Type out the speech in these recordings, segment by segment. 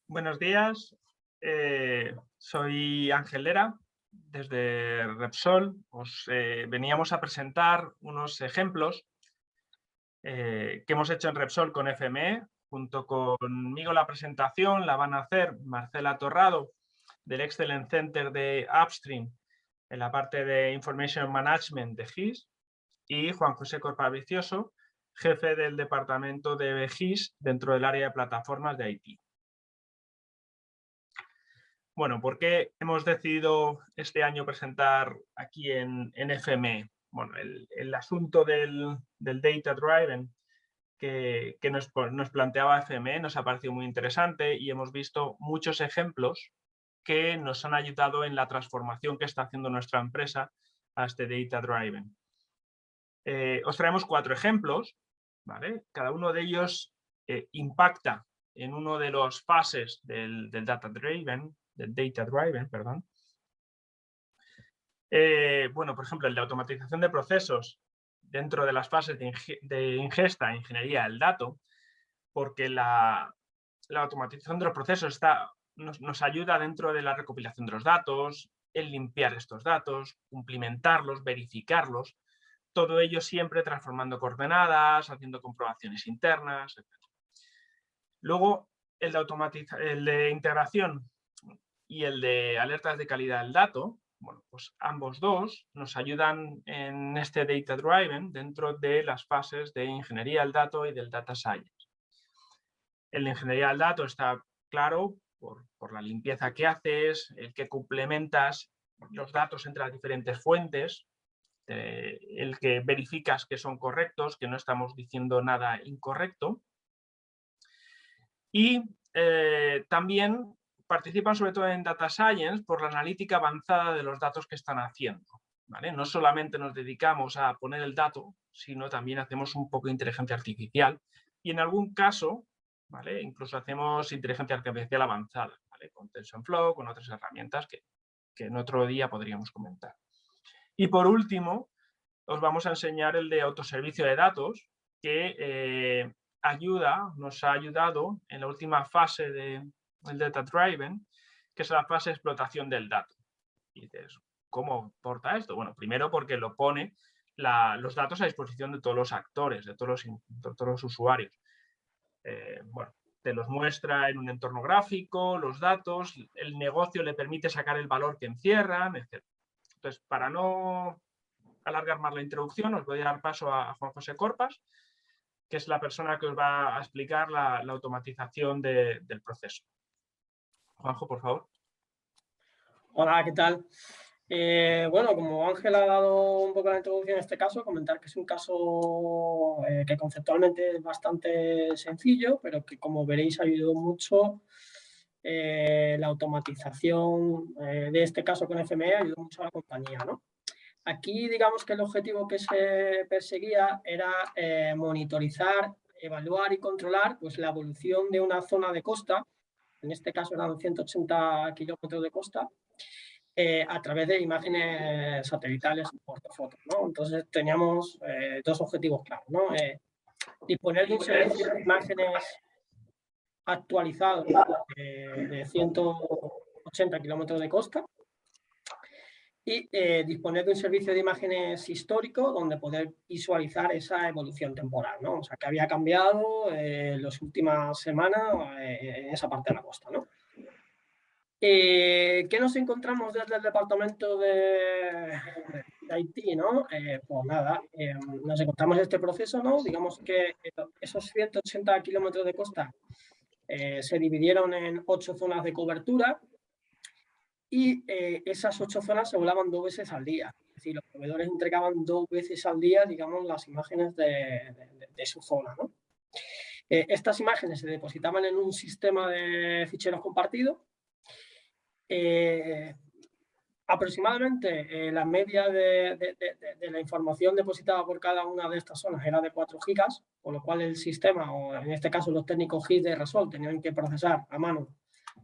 Buenos días, soy Ángel Lera, desde Repsol. Os veníamos a presentar unos ejemplos que hemos hecho en Repsol con FME. Junto conmigo la presentación la van a hacer Marcela Torrado, del Excellence Center de Upstream, en la parte de Information Management de GIS, y Juan José Corpavicioso, jefe del departamento de GIS dentro del área de plataformas de IT. Bueno, ¿por qué hemos decidido este año presentar aquí en FME? Bueno, el asunto del Data Driven que nos planteaba FME nos ha parecido muy interesante y hemos visto muchos ejemplos que nos han ayudado en la transformación que está haciendo nuestra empresa a este Data Driven. Os traemos 4 ejemplos, ¿vale? Cada uno de ellos impacta en uno de los fases del Data Driven, perdón. Bueno, por ejemplo, el de automatización de procesos dentro de las fases de ingesta e ingeniería del dato, porque la automatización de los procesos nos ayuda dentro de la recopilación de los datos, en limpiar estos datos, cumplimentarlos, verificarlos, todo ello siempre transformando coordenadas, haciendo comprobaciones internas, etc. Luego, el de integración y el de alertas de calidad del dato, bueno, pues ambos dos nos ayudan en este Data Driven dentro de las fases de ingeniería del dato y del Data Science. El de ingeniería del dato está claro por la limpieza que haces, el que complementas los datos entre las diferentes fuentes, el que verificas que son correctos, que no estamos diciendo nada incorrecto. Y también participan sobre todo en Data Science por la analítica avanzada de los datos que están haciendo, ¿vale? No solamente nos dedicamos a poner el dato, sino también hacemos un poco de inteligencia artificial y en algún caso, ¿vale? Incluso hacemos inteligencia artificial avanzada, ¿vale? Con TensorFlow, con otras herramientas que en otro día podríamos comentar. Y por último, os vamos a enseñar el de autoservicio de datos, que nos ha ayudado en la última fase del Data Driven, que es la fase de explotación del dato. Y dices, ¿cómo porta esto? Bueno, primero porque lo pone los datos a disposición de todos los actores, de todos los usuarios. Bueno, te los muestra en un entorno gráfico, los datos, el negocio le permite sacar el valor que encierran, etc. Entonces, para no alargar más la introducción, os voy a dar paso a Juan José Corpas, que es la persona que os va a explicar la automatización del proceso. Juanjo, por favor. Hola, ¿qué tal? Bueno, como Ángel ha dado un poco la introducción en este caso, comentar que es un caso que conceptualmente es bastante sencillo, pero que como veréis ayudó mucho la automatización de este caso con FME, ayudó mucho a la compañía, ¿no? Aquí, digamos que el objetivo que se perseguía era monitorizar, evaluar y controlar pues, la evolución de una zona de costa, en este caso eran 180 kilómetros de costa, a través de imágenes satelitales por fotos, ¿no? Entonces teníamos 2 objetivos claros, ¿no? Disponer de un servicio de imágenes actualizado de 180 kilómetros de costa y disponer de un servicio de imágenes histórico donde poder visualizar esa evolución temporal, ¿no? O sea, que había cambiado en las últimas semanas en esa parte de la costa, ¿no? ¿Qué nos encontramos desde el departamento de IT, ¿no? Pues nada, nos encontramos este proceso, ¿no? Digamos que esos 180 kilómetros de costa se dividieron en 8 zonas de cobertura y esas 8 zonas se volaban 2 veces al día. Es decir, los proveedores entregaban 2 veces al día, digamos, las imágenes de su zona, ¿no? Estas imágenes se depositaban en un sistema de ficheros compartidos. Aproximadamente la media de la información depositada por cada una de estas zonas era de 4 gigas, con lo cual el sistema, o en este caso los técnicos GIS de Repsol, tenían que procesar a mano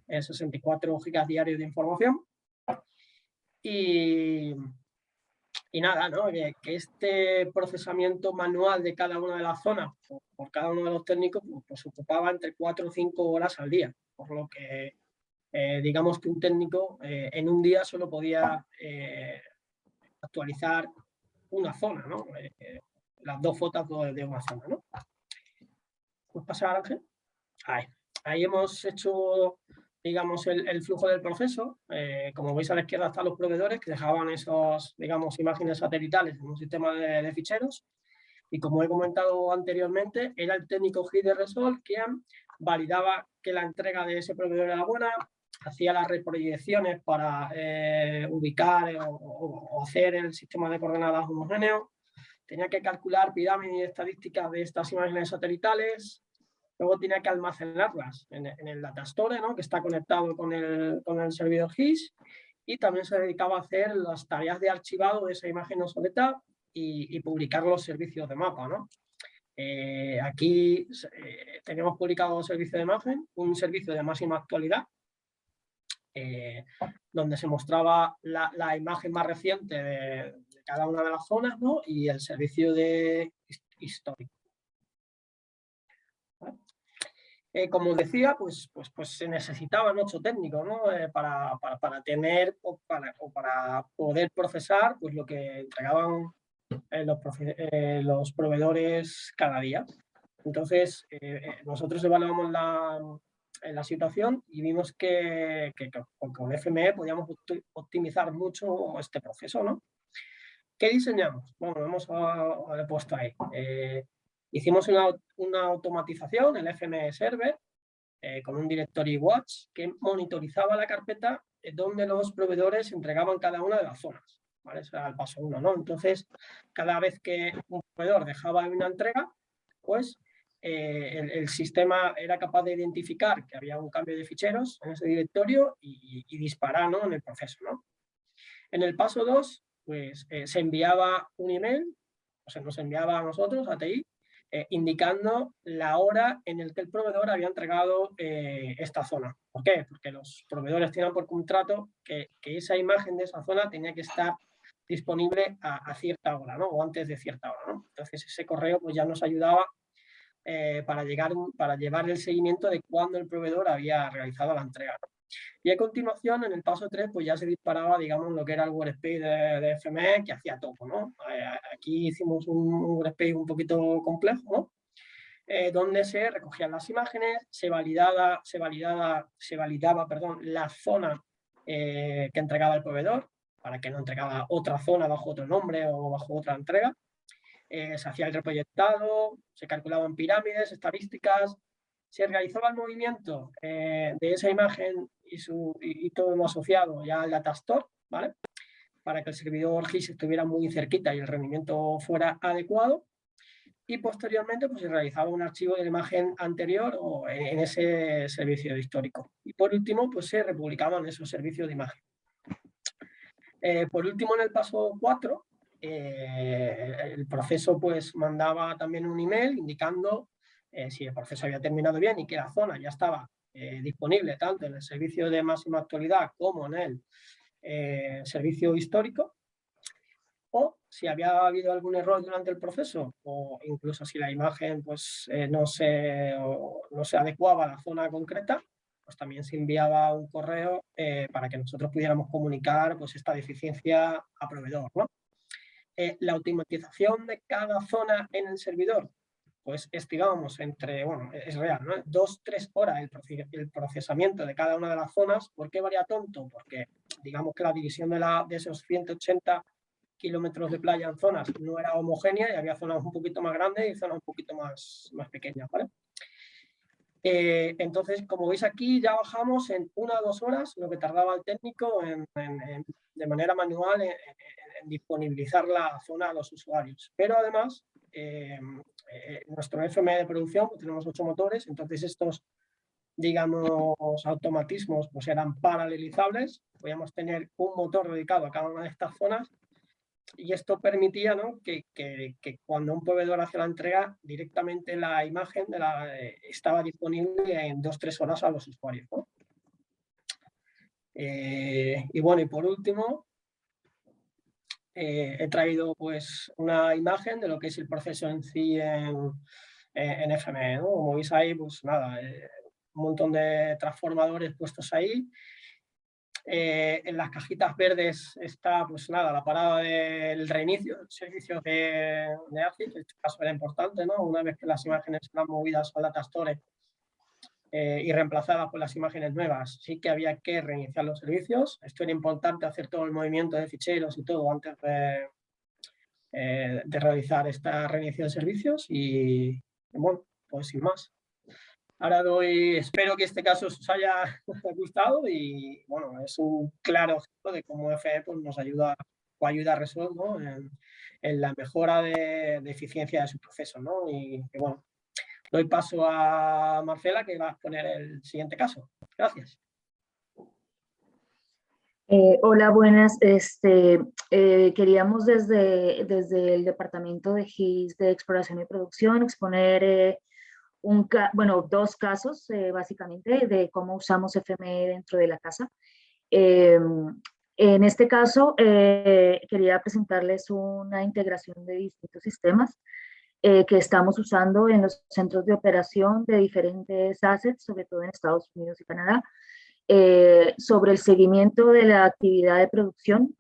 64 gigas diarios de información. Y Y nada, ¿no? Que este procesamiento manual de cada una de las zonas por cada uno de los técnicos pues ocupaba entre 4 o 5 horas al día, por lo que digamos que un técnico en un día solo podía actualizar una zona, ¿no? Las 2 fotos de una zona, ¿no? ¿Puedes pasar, Ángel? Ahí hemos hecho, digamos, el flujo del proceso. Como veis a la izquierda están los proveedores que dejaban esas, digamos, imágenes satelitales en un sistema de ficheros. Y como he comentado anteriormente, era el técnico GIS de Repsol quien validaba que la entrega de ese proveedor era buena, hacía las reproyecciones para ubicar o hacer el sistema de coordenadas homogéneo, tenía que calcular pirámides estadísticas de estas imágenes satelitales, luego tenía que almacenarlas en el datastore, ¿no? Que está conectado con el servidor GIS, y también se dedicaba a hacer las tareas de archivado de esa imagen obsoleta y publicar los servicios de mapa, ¿no? Aquí tenemos publicado dos servicios de imagen, un servicio de máxima actualidad, donde se mostraba la imagen más reciente de cada una de las zonas, ¿no? Y el servicio de histórico. ¿Vale? Como decía, pues se necesitaban 8 técnicos, ¿no? Para tener o para poder procesar pues lo que entregaban los proveedores cada día. Entonces, nosotros evaluamos la situación y vimos que con FME podíamos optimizar mucho este proceso, ¿no? ¿Qué diseñamos? Bueno, hemos puesto ahí. Hicimos una automatización, el FME Server, con un directory watch que monitorizaba la carpeta donde los proveedores entregaban cada una de las zonas. ¿Vale? Ese era el paso 1, ¿no? Entonces, cada vez que un proveedor dejaba una entrega, pues el sistema era capaz de identificar que había un cambio de ficheros en ese directorio y disparar, ¿no? En el proceso, ¿no? En el paso 2, pues se enviaba un email, o sea, nos enviaba a nosotros, a TI, indicando la hora en la que el proveedor había entregado esta zona. ¿Por qué? Porque los proveedores tienen por contrato que esa imagen de esa zona tenía que estar disponible a cierta hora, ¿no? O antes de cierta hora, ¿no? Entonces ese correo pues ya nos ayudaba para llevar el seguimiento de cuándo el proveedor había realizado la entrega, ¿no? Y a continuación, en el paso 3, pues ya se disparaba, digamos, lo que era el workspace de FME, que hacía todo, ¿no? Aquí hicimos un workspace un poquito complejo, ¿no? Donde se recogían las imágenes, se validaba la zona que entregaba el proveedor, para que no entregaba otra zona bajo otro nombre o bajo otra entrega. Se hacía el reproyectado, se calculaban pirámides, estadísticas, se realizaba el movimiento de esa imagen y todo lo asociado ya al datastore, ¿vale? Para que el servidor GIS estuviera muy cerquita y el rendimiento fuera adecuado. Y posteriormente pues, se realizaba un archivo de la imagen anterior o en ese servicio histórico. Y por último, pues se republicaban esos servicios de imagen. Por último, en el paso 4, el proceso pues mandaba también un email indicando si el proceso había terminado bien y que la zona ya estaba disponible tanto en el servicio de máxima actualidad como en el servicio histórico, o si había habido algún error durante el proceso o incluso si la imagen pues, no se adecuaba a la zona concreta, pues también se enviaba un correo para que nosotros pudiéramos comunicar pues, esta deficiencia a proveedor, ¿no? La automatización de cada zona en el servidor, pues estimábamos entre, bueno, es real, ¿no? 2-3 horas el procesamiento de cada una de las zonas. ¿Por qué varía tanto? Porque digamos que la división de esos 180 kilómetros de playa en zonas no era homogénea y había zonas un poquito más grandes y zonas un poquito más pequeñas, ¿vale? Entonces, como veis aquí, ya bajamos en 1 o 2 horas lo que tardaba el técnico de manera manual en disponibilizar la zona a los usuarios. Pero además, nuestro FME de producción, pues tenemos 8 motores, entonces estos, digamos, automatismos pues eran paralelizables. Podíamos tener un motor dedicado a cada una de estas zonas. Y esto permitía, ¿no? que cuando un proveedor hacía la entrega, directamente la imagen estaba disponible en 2-3 horas a los usuarios, ¿no? Y bueno, y por último, he traído pues una imagen de lo que es el proceso en sí en FME, ¿no? Como veis ahí, pues nada, un montón de transformadores puestos ahí. En las cajitas verdes está, pues nada, la parada del reinicio del servicio de ACID, que en este caso era importante, ¿no? Una vez que las imágenes eran movidas al data store y reemplazadas por las imágenes nuevas, sí que había que reiniciar los servicios. Esto era importante, hacer todo el movimiento de ficheros y todo antes de realizar esta reinicio de servicios y bueno, pues sin más. Ahora espero que este caso os haya gustado y bueno, es un claro ejemplo de cómo FE pues, nos ayuda o ayuda a Resol, ¿no? en la mejora de eficiencia de su proceso, ¿no? Y bueno, doy paso a Marcela que va a exponer el siguiente caso. Gracias. Hola, buenas. Queríamos desde el departamento de GIS de Exploración y Producción exponer dos casos básicamente de cómo usamos FME dentro de la casa. En este caso, quería presentarles una integración de distintos sistemas que estamos usando en los centros de operación de diferentes assets, sobre todo en Estados Unidos y Canadá, sobre el seguimiento de la actividad de producción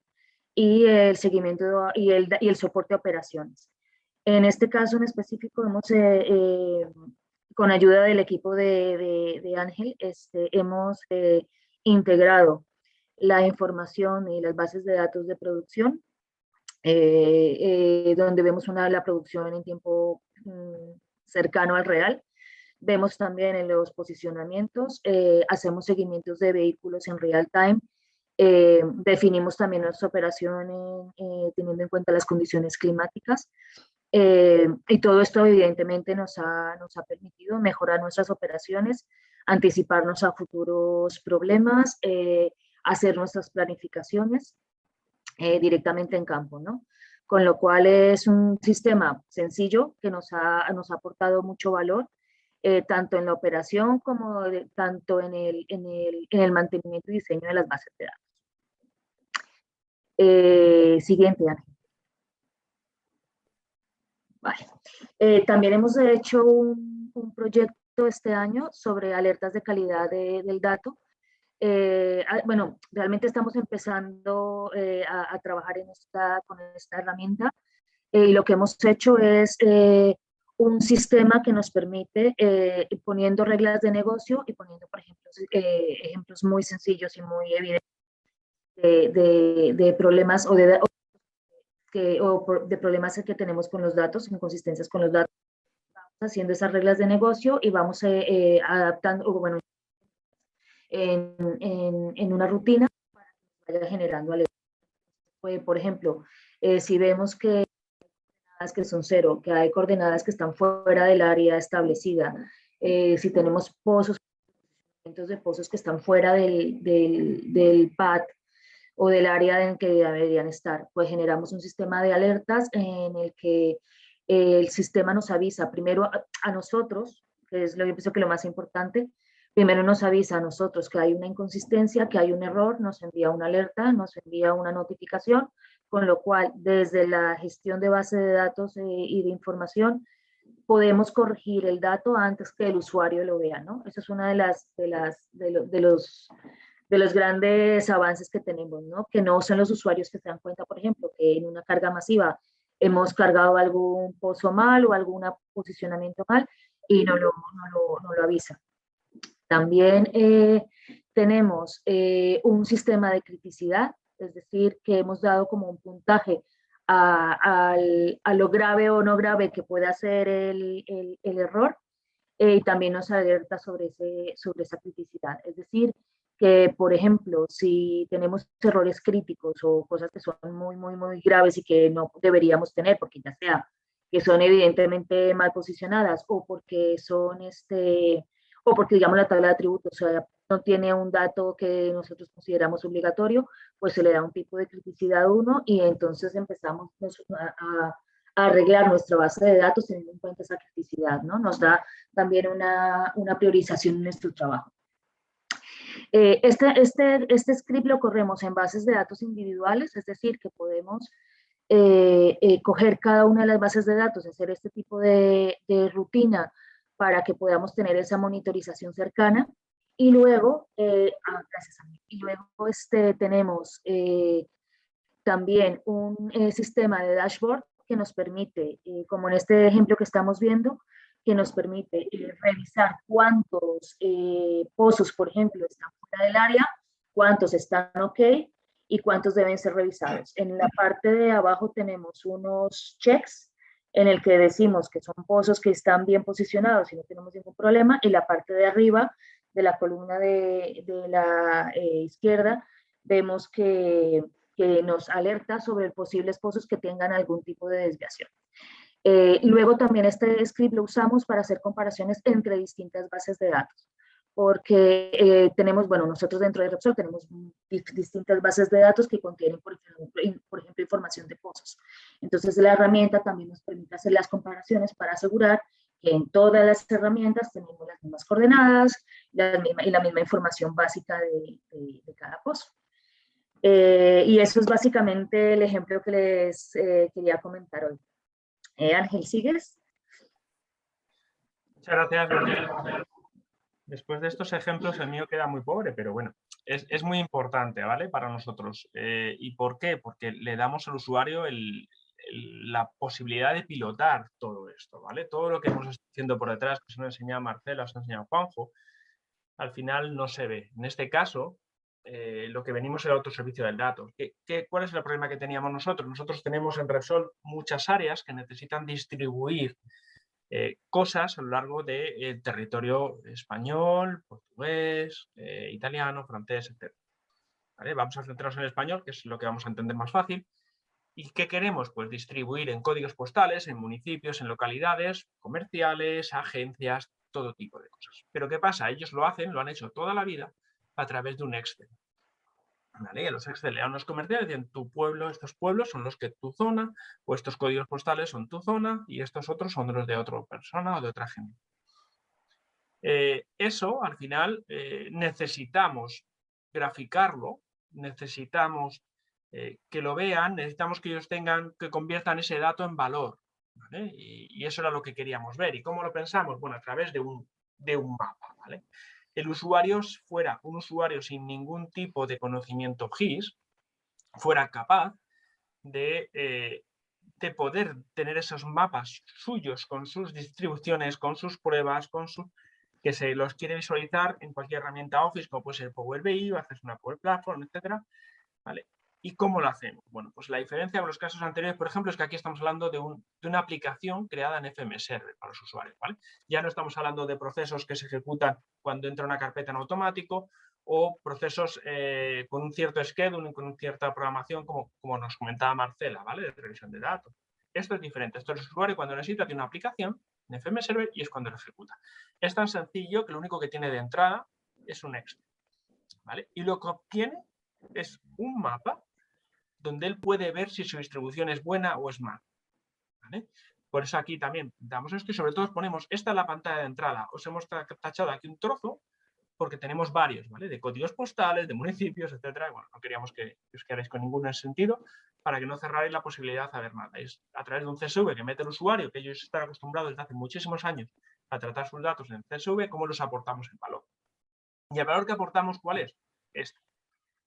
y el seguimiento y el soporte a operaciones. En este caso en específico, con ayuda del equipo de Ángel, hemos integrado la información y las bases de datos de producción, donde vemos la producción en tiempo cercano al real. Vemos también en los posicionamientos, hacemos seguimientos de vehículos en real time, definimos también nuestra operación teniendo en cuenta las condiciones climáticas, y todo esto evidentemente nos ha permitido mejorar nuestras operaciones, anticiparnos a futuros problemas, hacer nuestras planificaciones directamente en campo, ¿no? Con lo cual es un sistema sencillo que nos ha aportado mucho valor, tanto en la operación como tanto en el mantenimiento y diseño de las bases de datos. Siguiente, Ángel. Vale. También hemos hecho un proyecto este año sobre alertas de calidad del dato. Bueno, realmente estamos empezando a trabajar con esta herramienta, y lo que hemos hecho es un sistema que nos permite, poniendo reglas de negocio y poniendo, por ejemplo, ejemplos muy sencillos y muy evidentes de problemas o de problemas que tenemos con los datos, inconsistencias con los datos. Vamos haciendo esas reglas de negocio y vamos adaptando, bueno, en una rutina para que vaya generando alertas. Por ejemplo, si vemos que son 0, que hay coordenadas que están fuera del área establecida, si tenemos pozos de pozos que están fuera del PAD o del área en que deberían estar, pues generamos un sistema de alertas en el que el sistema nos avisa primero a nosotros, que es lo que pienso que lo más importante. Primero nos avisa a nosotros que hay una inconsistencia, que hay un error, nos envía una alerta, nos envía una notificación, con lo cual desde la gestión de base de datos y de información podemos corregir el dato antes que el usuario lo vea, ¿no? Esa es una de los grandes avances que tenemos, ¿no? Que no son los usuarios que se dan cuenta, por ejemplo, que en una carga masiva hemos cargado algún pozo mal o algún posicionamiento mal y no lo avisa. También tenemos un sistema de criticidad, es decir, que hemos dado como un puntaje a lo grave o no grave que pueda ser el error, y también nos alerta sobre esa criticidad. Es decir, que, por ejemplo, si tenemos errores críticos o cosas que son muy, muy, muy graves y que no deberíamos tener, porque ya sea que son evidentemente mal posicionadas o porque o porque, digamos, la tabla de atributos, o sea, no tiene un dato que nosotros consideramos obligatorio, pues se le da un tipo de criticidad 1 y entonces empezamos a arreglar nuestra base de datos teniendo en cuenta esa criticidad, ¿no? Nos da también una priorización en nuestro trabajo. Este script lo corremos en bases de datos individuales, es decir, que podemos coger cada una de las bases de datos, hacer este tipo de rutina para que podamos tener esa monitorización cercana. Y luego, gracias a mí. Y luego tenemos también un sistema de dashboard que nos permite, como en este ejemplo que estamos viendo, que nos permite revisar cuántos pozos, por ejemplo, están fuera del área, cuántos están ok y cuántos deben ser revisados. En la parte de abajo tenemos unos checks en el que decimos que son pozos que están bien posicionados y no tenemos ningún problema, y la parte de arriba de la columna de la izquierda vemos que nos alerta sobre posibles pozos que tengan algún tipo de desviación. Luego también este script lo usamos para hacer comparaciones entre distintas bases de datos, porque tenemos, bueno, nosotros dentro de Repsol tenemos distintas bases de datos que contienen, por ejemplo, información de pozos. Entonces la herramienta también nos permite hacer las comparaciones para asegurar que en todas las herramientas tenemos las mismas coordenadas y la misma información básica de cada pozo. Y eso es básicamente el ejemplo que les quería comentar hoy. Ángel, ¿sigues? Muchas gracias. Después de estos ejemplos el mío queda muy pobre, pero bueno, es muy importante, ¿vale? Para nosotros. ¿Y por qué? Porque le damos al usuario la posibilidad de pilotar todo esto, ¿vale? Todo lo que hemos estado haciendo por detrás, que se nos ha enseñado Marcela, se nos ha enseñado Juanjo, al final no se ve. En este caso, lo que venimos es el autoservicio del dato. ¿Cuál es el problema que teníamos nosotros? Nosotros tenemos en Repsol muchas áreas que necesitan distribuir cosas a lo largo del territorio español, portugués, italiano, francés, etc. ¿Vale? Vamos a centrarnos en el español, que es lo que vamos a entender más fácil. ¿Y qué queremos? Pues distribuir en códigos postales, en municipios, en localidades, comerciales, agencias, todo tipo de cosas. Pero ¿qué pasa? Ellos lo han hecho toda la vida a través de un Excel. ¿Vale? Y a los Excel le dan los comerciales, dicen tu pueblo, estos pueblos son los que tu zona, o estos códigos postales son tu zona, y estos otros son los de otra persona o de otra gente. Eso, al final, necesitamos graficarlo, necesitamos que lo vean, necesitamos que ellos que conviertan ese dato en valor. ¿Vale? Y eso era lo que queríamos ver. ¿Y cómo lo pensamos? Bueno, a través de un mapa. ¿Vale? El usuario fuera un usuario sin ningún tipo de conocimiento GIS, fuera capaz de poder tener esos mapas suyos con sus distribuciones, con sus pruebas, que se los quiere visualizar en cualquier herramienta Office, como puede ser Power BI, o haces una Power Platform, etc. ¿Vale? ¿Y cómo lo hacemos? Bueno, pues la diferencia con los casos anteriores, por ejemplo, es que aquí estamos hablando de una aplicación creada en FM Server para los usuarios. ¿Vale? Ya no estamos hablando de procesos que se ejecutan cuando entra una carpeta en automático o procesos con un cierto schedule, con una cierta programación, como nos comentaba Marcela, ¿vale? De revisión de datos. Esto es diferente. Esto es el usuario cuando necesita tiene una aplicación en FM Server y es cuando lo ejecuta. Es tan sencillo que lo único que tiene de entrada es un Excel. ¿Vale? Y lo que obtiene es un mapa donde él puede ver si su distribución es buena o es mala. ¿Vale? Por eso aquí también damos esto y sobre todo ponemos, esta es la pantalla de entrada. Os hemos tachado aquí un trozo porque tenemos varios, ¿vale? De códigos postales, de municipios, etcétera. Bueno, no queríamos que os quedarais con ninguno en ese sentido para que no cerrarais la posibilidad de saber nada. Es a través de un CSV que mete el usuario, que ellos están acostumbrados desde hace muchísimos años a tratar sus datos en el CSV, cómo los aportamos en valor. ¿Y el valor que aportamos cuál es? Este.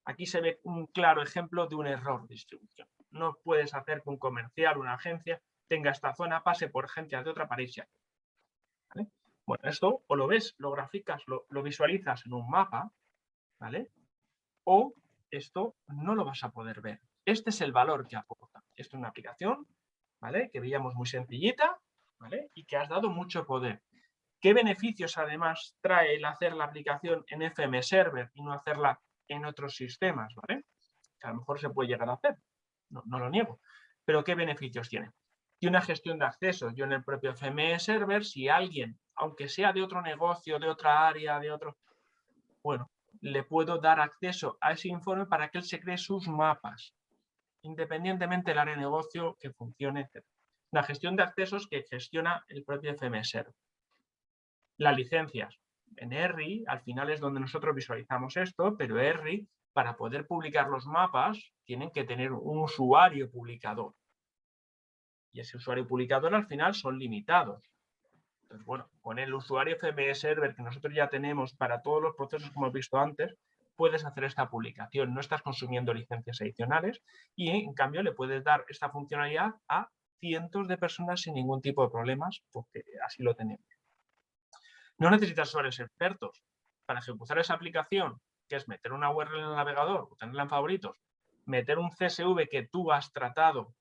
Aquí se ve un claro ejemplo de un error de distribución. No puedes hacer que un comercial, una agencia, tenga esta zona, pase por agencias de otra para irse aquí. ¿Vale? Bueno, esto o lo ves, lo graficas, lo visualizas en un mapa, ¿vale? O esto no lo vas a poder ver. Este es el valor que aporta. Esto es una aplicación, ¿vale? Que veíamos muy sencillita, ¿vale? Y que has dado mucho poder. ¿Qué beneficios además trae el hacer la aplicación en FM Server y no hacerla en otros sistemas, ¿vale? Que a lo mejor se puede llegar a hacer, no lo niego, pero ¿qué beneficios tiene? Y una gestión de acceso. Yo en el propio FM Server, si alguien, aunque sea de otro negocio, de otra área, bueno, le puedo dar acceso a ese informe para que él se cree sus mapas, independientemente del área de negocio que funcione, etc. La gestión de accesos que gestiona el propio FM Server. Las licencias. En ERRI, al final es donde nosotros visualizamos esto, pero ERRI, para poder publicar los mapas, tienen que tener un usuario publicador. y ese usuario publicador al final son limitados. Entonces, bueno, con el usuario CME Server que nosotros ya tenemos para todos los procesos que hemos visto antes, puedes hacer esta publicación, no estás consumiendo licencias adicionales y en cambio le puedes dar esta funcionalidad a cientos de personas sin ningún tipo de problemas, porque así lo tenemos. No necesitas usuarios expertos. Para ejecutar esa aplicación, que es meter una URL en el navegador o tenerla en favoritos, meter un CSV que tú has tratado,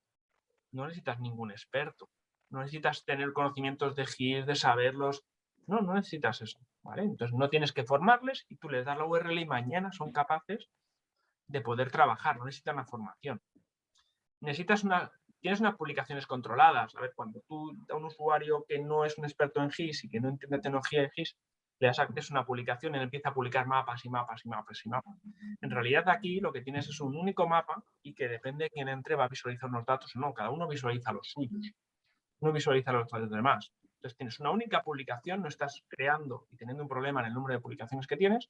no necesitas ningún experto. No necesitas tener conocimientos de GIS, de saberlos. No necesitas eso, ¿vale? Entonces no tienes que formarles y tú les das la URL y mañana son capaces de poder trabajar. No necesitan la formación. Tienes unas publicaciones controladas. A ver, cuando tú a un usuario que no es un experto en GIS y que no entiende tecnología de GIS, le das acceso a una publicación y él empieza a publicar mapas y mapas y mapas y mapas. En realidad aquí lo que tienes es un único mapa y que depende de quién entre va a visualizar unos datos o no. Cada uno visualiza los suyos. No visualiza los datos demás. Entonces tienes una única publicación, no estás creando y teniendo un problema en el número de publicaciones que tienes,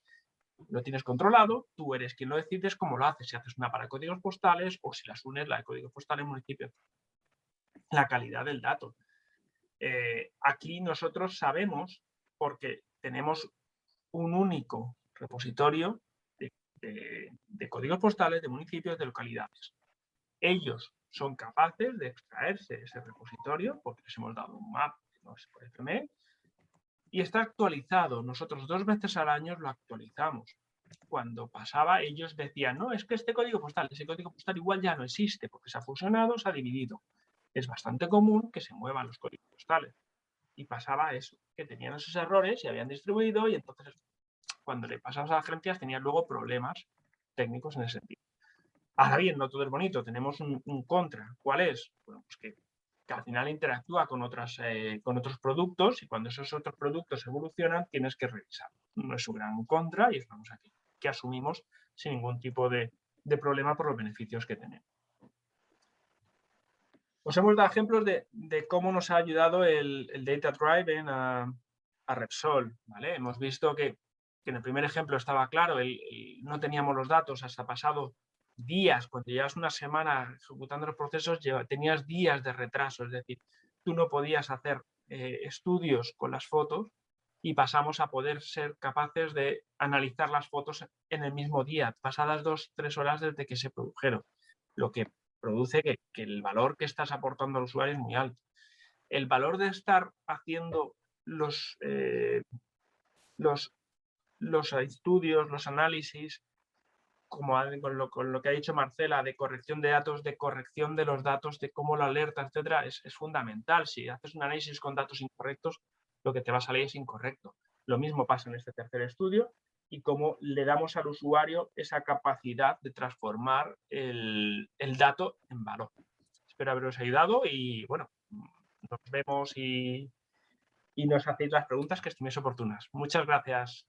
lo tienes controlado, tú eres quien lo decides cómo lo haces, si haces una para códigos postales o si las unes la de código postal en municipio. La calidad del dato. Aquí nosotros sabemos, porque tenemos un único repositorio de códigos postales, de municipios, de localidades. Ellos son capaces de extraerse ese repositorio, porque les hemos dado un map, no es por FME, y está actualizado. Nosotros 2 veces al año lo actualizamos. Cuando pasaba, ellos decían, no, es que ese código postal igual ya no existe, porque se ha fusionado, se ha dividido. Es bastante común que se muevan los códigos postales. Y pasaba eso, que tenían esos errores y habían distribuido, y entonces cuando le pasamos a las agencias tenían luego problemas técnicos en ese sentido. Ahora bien, no todo es bonito, tenemos un contra. ¿Cuál es? Bueno, pues que al final interactúa con otros productos y cuando esos otros productos evolucionan tienes que revisar. No es un gran contra y estamos aquí, que asumimos sin ningún tipo de problema por los beneficios que tenemos. Os hemos dado ejemplos de cómo nos ha ayudado el Data Driven a Repsol, ¿vale? Hemos visto que en el primer ejemplo estaba claro, no teníamos los datos hasta pasado días, cuando llevas una semana ejecutando los procesos, tenías días de retraso, es decir, tú no podías hacer estudios con las fotos y pasamos a poder ser capaces de analizar las fotos en el mismo día, pasadas 2-3 horas desde que se produjeron, lo que produce que el valor que estás aportando al usuario es muy alto. El valor de estar haciendo los estudios, los análisis, como con lo que ha dicho Marcela, de corrección de datos, de corrección de los datos, de cómo lo alerta, etcétera, es fundamental. Si haces un análisis con datos incorrectos, lo que te va a salir es incorrecto. Lo mismo pasa en este tercer estudio y cómo le damos al usuario esa capacidad de transformar el dato en valor. Espero haberos ayudado y, bueno, nos vemos y nos hacéis las preguntas que estiméis oportunas. Muchas gracias.